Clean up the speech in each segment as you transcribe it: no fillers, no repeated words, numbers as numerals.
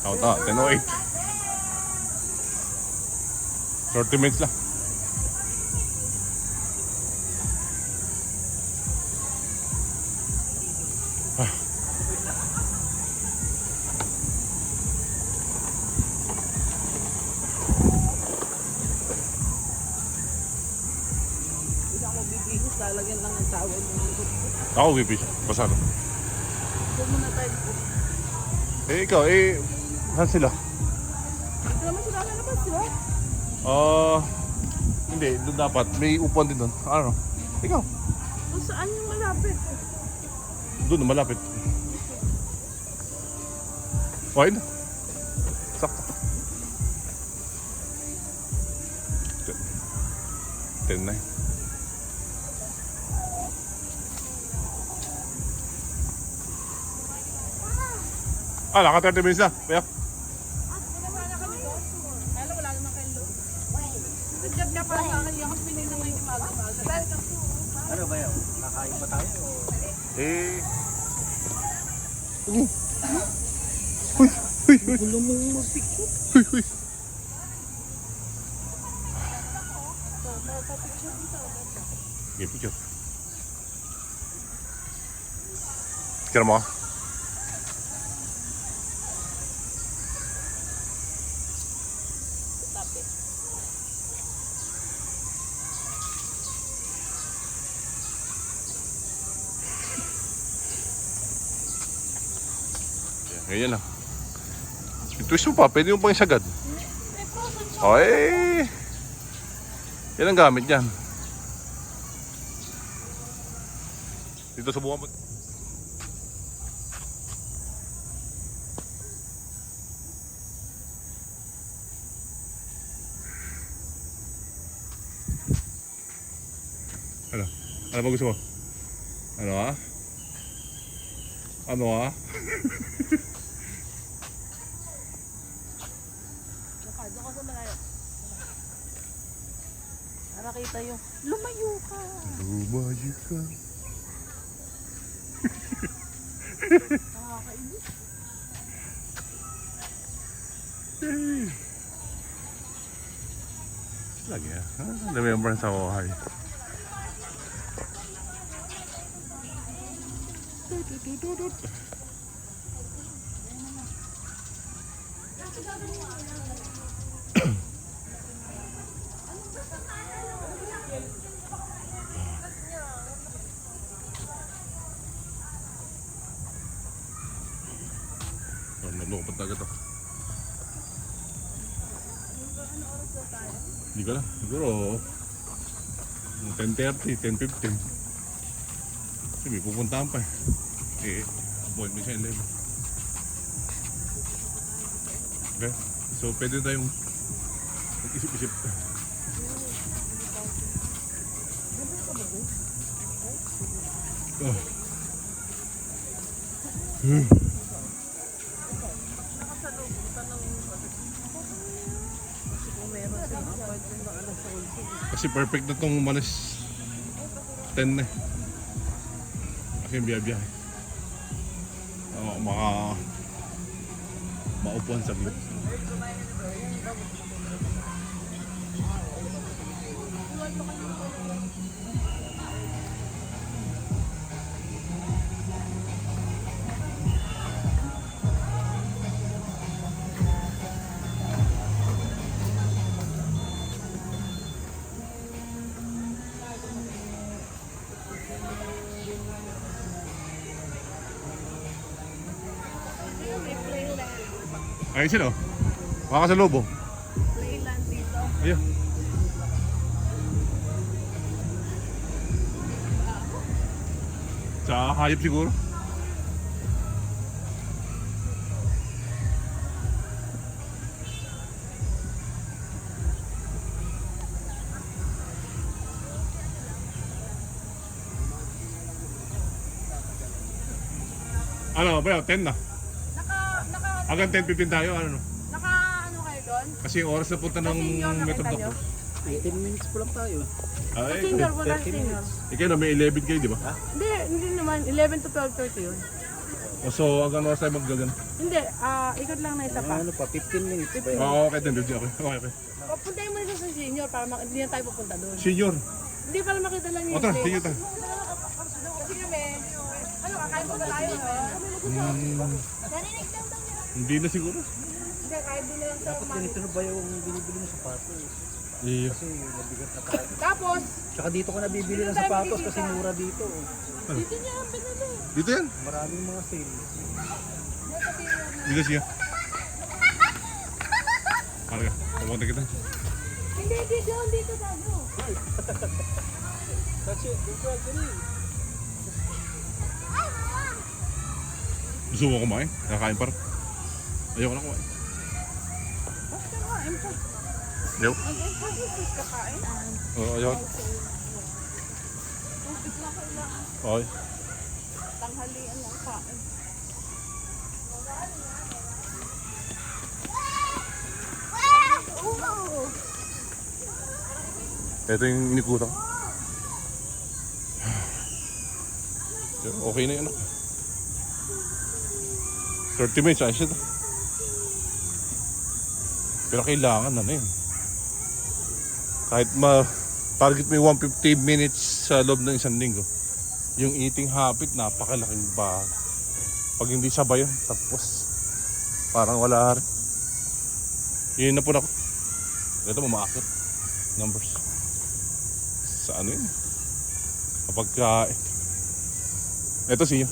Ako ta, 10:08. 30 minutes lang. Lalagyan lang ang tawag mo. Ako, Wipi. Pasado. Huwag mo na tayo. Ikaw, saan sila? Ito naman sila lalabas, di ba? Hindi, doon dapat. May upuan din doon. Ano? Ikaw? Kung saan yung malapit? Doon, malapit. Okay na. Sakto. 10 na eh. Naka 30 minutes na. Kaya? Wala naman kayo load. Nag-job nga para sa akin. Yung pinay naman yung maga-maga. Ano ba yun? Kakain ba tayo? Huy! Gulo mo mag-picture. Huy! Okay, picture. Picture mo ka? Ganyan lang. Twist mo pa, pwede mo pang isagad. Okay. Yan ang gamit yan. Dito subukan mo. Ano? Ano ba gusto mo? Ano ah? Ano ah? Doon ka sa malayo. Para kita yung lumayo ka. Lumayo ka. Nakakainis. Lagi ah. Remembrance sa buhay. Nalukot agad ako. Hindi ko lang. Siguro 10:30, 10:15. Kasi may pupuntahan pa eh. Avoid mo siya 11. Okay? So pwede tayong mag-isip-isip. Oh. Kasi perfect na itong malis 10 na eh. Kasi yung biyahe. Maupuan sa glit. Ayun sila oh. Baka sa lobo. Playland dito. Ayun. Sa hayop siguro. Ano ba yun? 10 na. Hanggang 10:15 tayo, ano? Ano kayo doon? Kasi yung oras na punta ng Senior na Metro kayo? Doctor. 18 minutes pa lang tayo. Ay, Senior, wala 30 senior. minutes. ikaw na may 11 kayo, di ba? Hindi naman. 11 to 12:30 yun. So, hanggang oras tayo maggagan. Hindi, ikot lang na isa pa. Ano pa, 15 minutes pa yun. Oo, okay din. Okay, okay. Papuntahin mo na sa senior para hindi na tayo pupunta doon. Senior. Hindi para makita lang O, yung tara, place. sige tayo. Kasi kami, ano, kakain po na tayo, no? Hindi na siguro. Hindi, kain din na lang sa Dapat ganito na ba yung binibili mo sapatos? Iya. Kasi mabigat na tayo. Tapos, Tsaka dito ko nabibili ng sapatos kasi mura dito. dito niya ang pinili. Dito yan. Maraming mga sale. Dito siya. Halika, pupunta kita. Hindi, dito tayo. That's it. Gusto mo kumain? Nakakain pa rin. Ayoko na kumain. Basta kain po. Ayoko. Kakain? Oo, ayoko. Tubig na kailangan. Okay. Tanghalian lang kain. Ito yung inikutan ko. Okay na yun. 30 minutes, ayos ito. Pero kailangan na yun. Kahit target mo yung 150 minutes sa loob ng isang linggo. Yung eating habit, napakalaking ba. Pag hindi sabay yun, tapos parang wala rin. Yun na po na ako. Ito mamakit. Numbers. Sa ano yun? Kapag ito siya.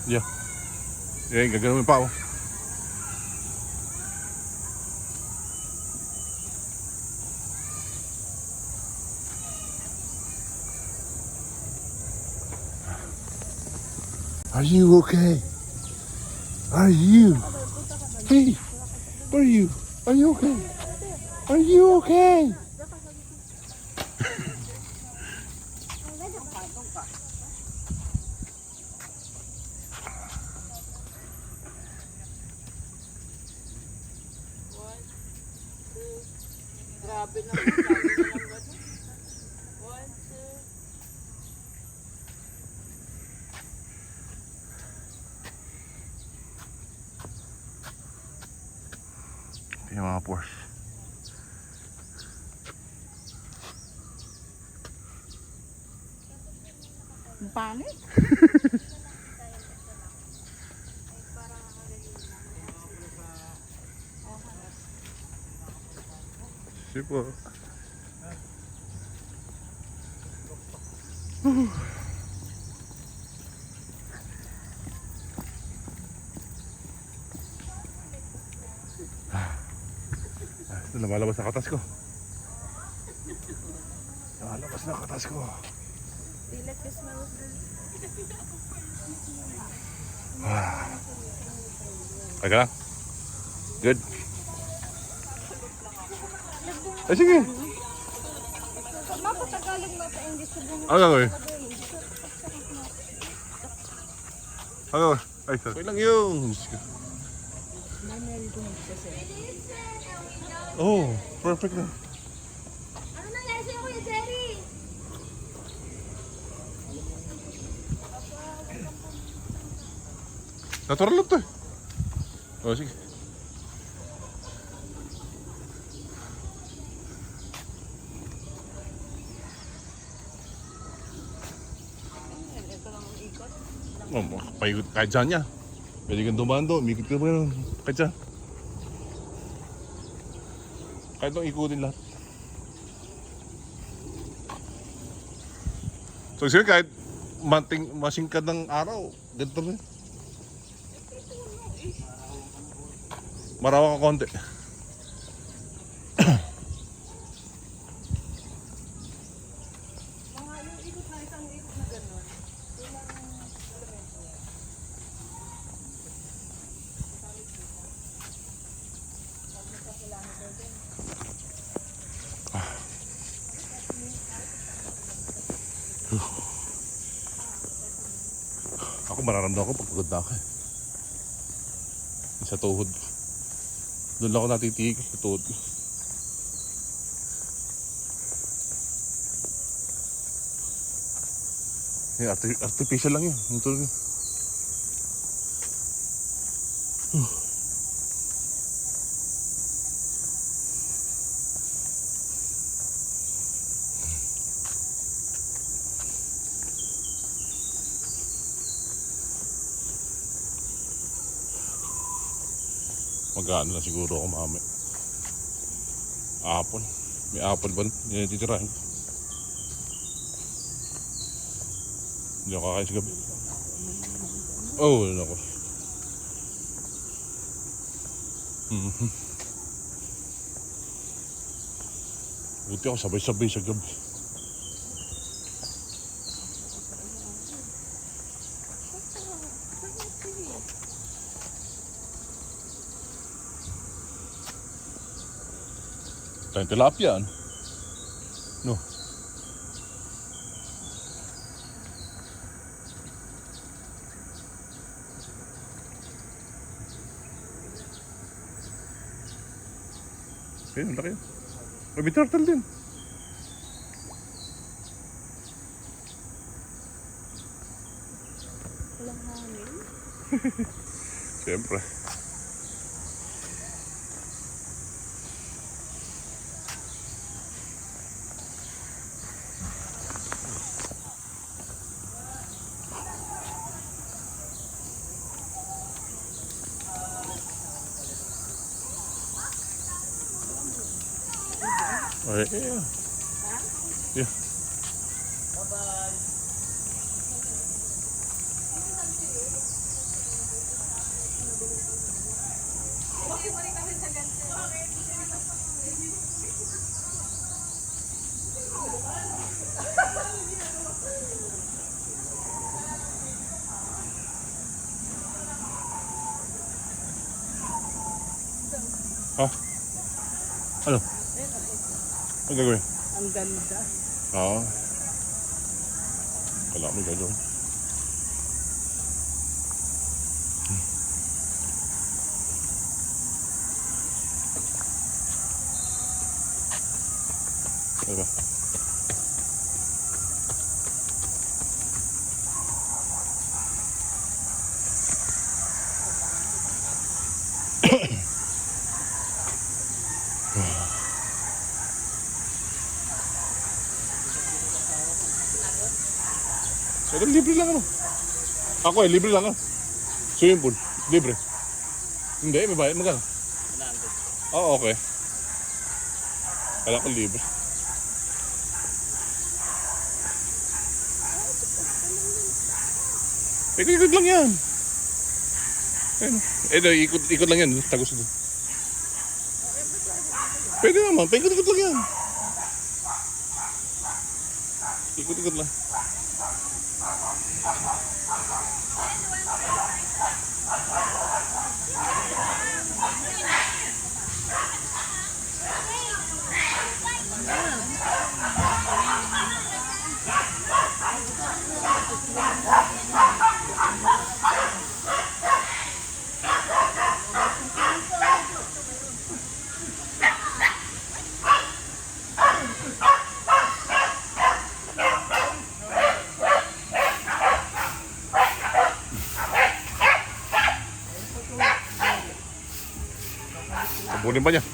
Yeah. Yeah, gagawin pa ako. Are you okay? Are you? Hey, where are you? Are you okay? Are you okay? Grabe naman, sabi na lang gano'n. 1, 2. Ito yung mga pores. Ang pangit. Super. Ito, lumalabas na katas ko. Lumalabas na katas ko. They let the smell of the... Teka lang. Good. Ay, sige. Mapatagalog mo sa English sa bunga. Ano gagawin? Ano gagawin? Ay, sorry. Okay lang yung... Oh, perfect na. Ano nangyari sa'yo, Kuya Jerry? Natural lang to eh. Oh, sige. Oh, paikot kahit dyan niya. Pwede kang dumaan doon, mikot ka pa yun. Kahit dyan. Kahit nung ikutin lahat. So sige, kahit masingkad ng araw, ganito rin. Marawa ka konti. Ako mararamdaman ko pag pagod na ako eh. Sa tuhod ko. Doon lang ako natitiig sa tuhod ko. Artificial lang yun. Yung tulog yun. Mag-ano na siguro ako mamaya. Apple. May apple ba? Yan yung titirahin ko. Hindi ako kakain sa gabi. Oh, nako. Buti ako sabay-sabay sa gabi. Tayong tilapia, ano? No. Okay, ang laki. May turtle din. Walang hangin. Siyempre. Okay, yeah. Yeah. Ha? Ano? Ano gagawin? Ang ganda. Oo. Kala mo gagawin. Ano ba? Pero libre lang ano. Ako eh, libre lang ah. Swimming pool, libre. Hindi, may bayad. Magkano? 100. Oo, okay. Kala ko libre. Ikot-ikot lang yan. Ayun. Ikot lang yan. Tagos doon. Pwede naman, paikot-ikot lang yan. Ikot-ikot lang. Tabunin pa niya.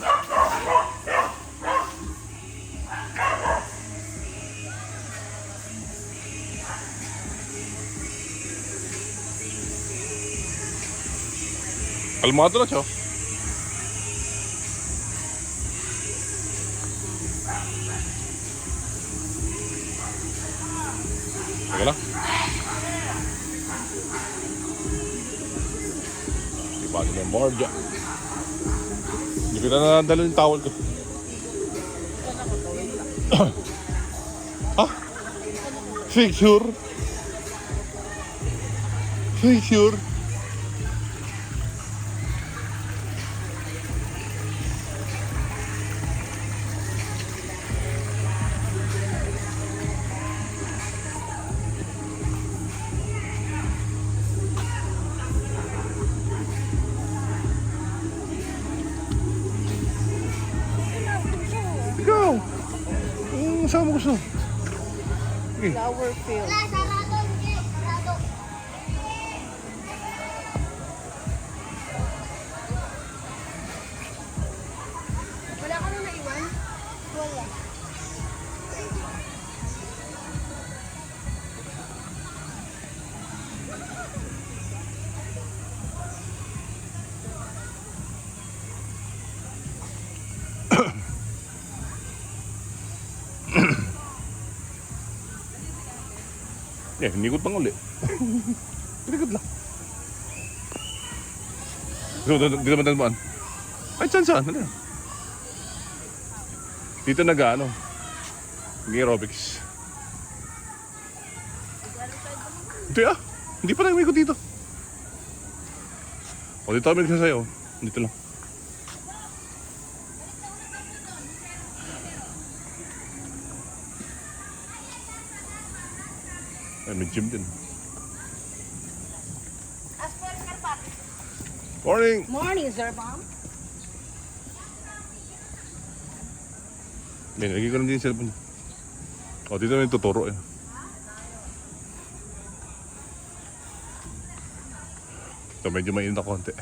Kalmado na siya. Teka lang. Diba nila yung board dyan. Hindi ko na nadala yung towel ko. Ha? Picture? Picture? saan mo gusto? Flower field. Wala, sarado. Hindi, sarado. Wala ka nung naiwan? Wala. Inikot pang uli. Inikot lang. So, di naman dalmaan. Ay, saan? Ano yan? Dito nag-ano? Nag-aerobics. Hindi hindi pa na umikot dito. O, dito kami nagsasayaw. Dito lang. Ay, may gym din. Morning! Morning, Sir Mom. May nalagay ko lang din yung cellphone. O, dito naman yung tuturo eh. Ito, medyo mainit na konti.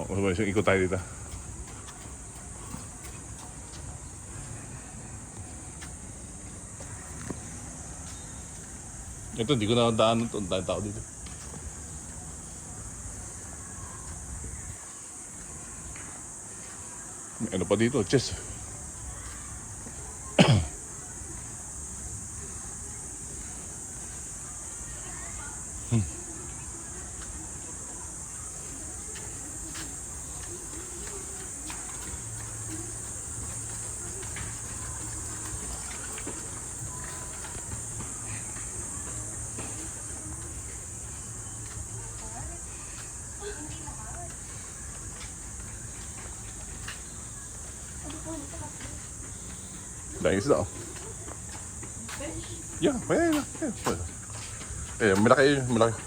O, ikot tayo dito. Ito, hindi ko na daan ito. Ang dahil tao dito. May ano pa dito? Chess. Dahil isda. Yeah, ayan. Eh, malaki. Malaki.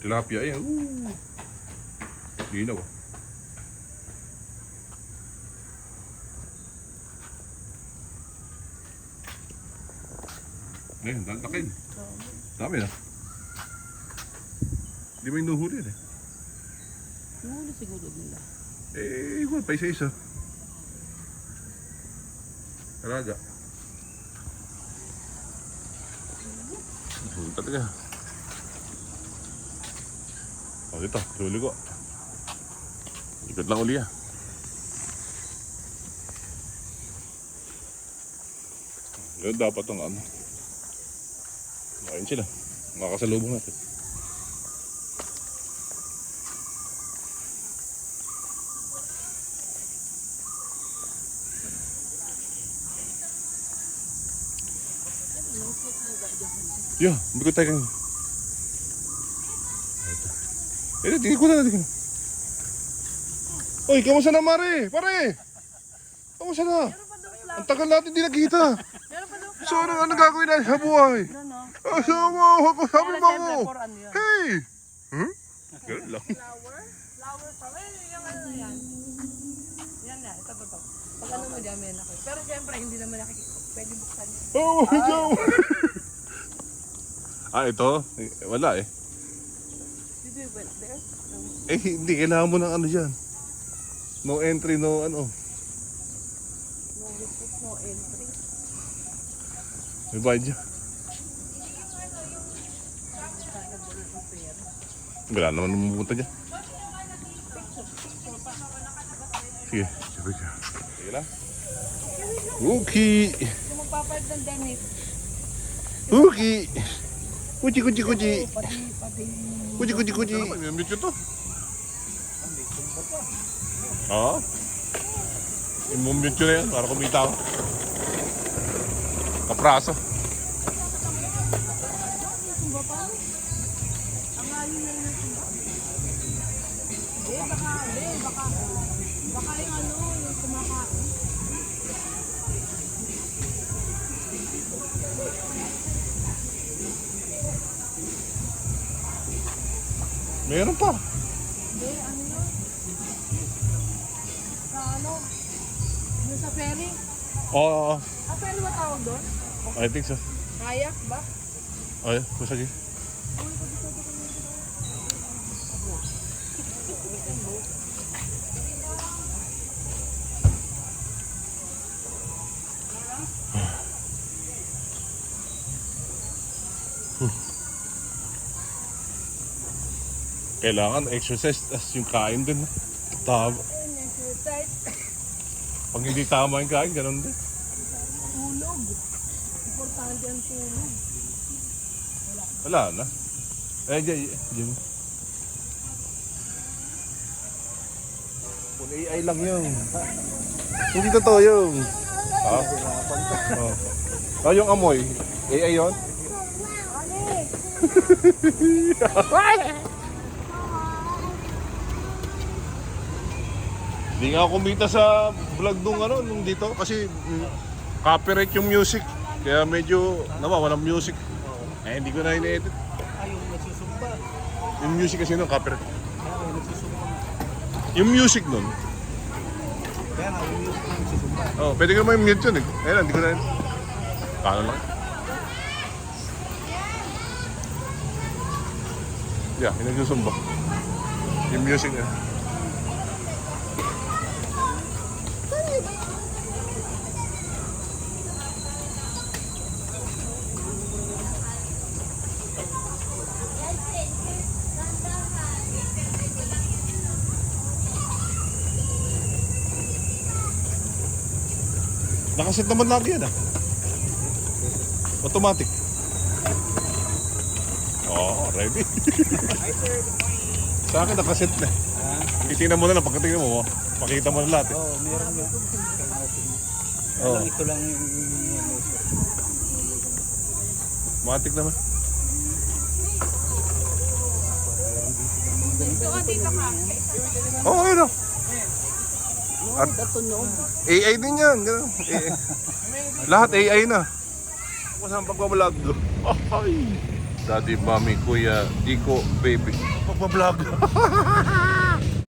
Tilapia, ayan. Linaw. Ayan, laki. Dami na. Hindi mo inuhuli eh. Nahuli siguro nila. Eh, igual pa isa-isa. Alaga. Talaga. O, dito. Huli ko. Ikot lang uli ah. Yun, dapat ang ano. Ayun sila. Makakasalubong natin. Yeah, bigot tayo kanina. Eh, tingin ko na natin. Oy, kamusta na, Mare? Pare! Kamusta na? Ang tagal natin hindi nagkita. So, anong gagawin natin sa buhay? Sabi mo ako. Hey! Ganun lang. Flower pa. Yung ano na yan. Yan na, ito. Pag ano mo dyan, may nakik. Pero siyempre, hindi naman nakik. Pwede buksan yan. Oh, ikaw! Ito? Wala eh. Did we went there? Eh, hindi. Kailangan mo ng ano dyan. No entry, no ano. No visit, no entry. May bayad dyan. Wala naman numupunta dyan. Sige, sige. Sige lang. Okay. Yung magpapalit ng Dennis. Okay. Kuchi. Pati. Kuchi. May mute to. Oo. I-mute na yan para kumita ako. Kapraso. Baka yung ano, yung kumakain. Meron pa. Hindi, ano yun? Sa ano? Yung sa ferry? Oo, Ah, ferry ba tawag doon? I think so. Kayak ba? Ay, kusagi. Kailangan exercise as yung kain din. Tama. Ayun, exercise. Pag hindi tama yung kain, ganun din. Tulog. Importante ang tulog. Wala na. Eh, dyan. Kung AI lang yun. Hindi totoo yun. Ha? Oh. Oh, yung amoy. AI yun? Hindi nga ako kumita sa vlog nung nung dito kasi copyright yung music. Kaya medyo walang music. Eh, hindi ko na in-edit. Ay, yung nagsusumba. Yung music kasi nung copyright. Kaya yung nagsusumba. Yung music nun, Kaya nga, yung nagsusumba. oh, pwede ko naman mute yun eh. Ayun, hindi ko na paano lang? Yeah, yung nagsusumba. Yung music niya. Nakaset naman lagi yan ah. Automatic. Oh, ready. Sa akin nakaset na. Titingnan mo na lang, pagkatingnan mo, pakita mo na lahat eh. Oo, meron nga. Oh, Ito lang yung automatic naman. Oh, ayun oh. At AI din yan. Ganun. AI. Lahat AI na. Kung saan pagbablog. Ay. Daddy, mommy, kuya, Dico, baby. Pagbablog.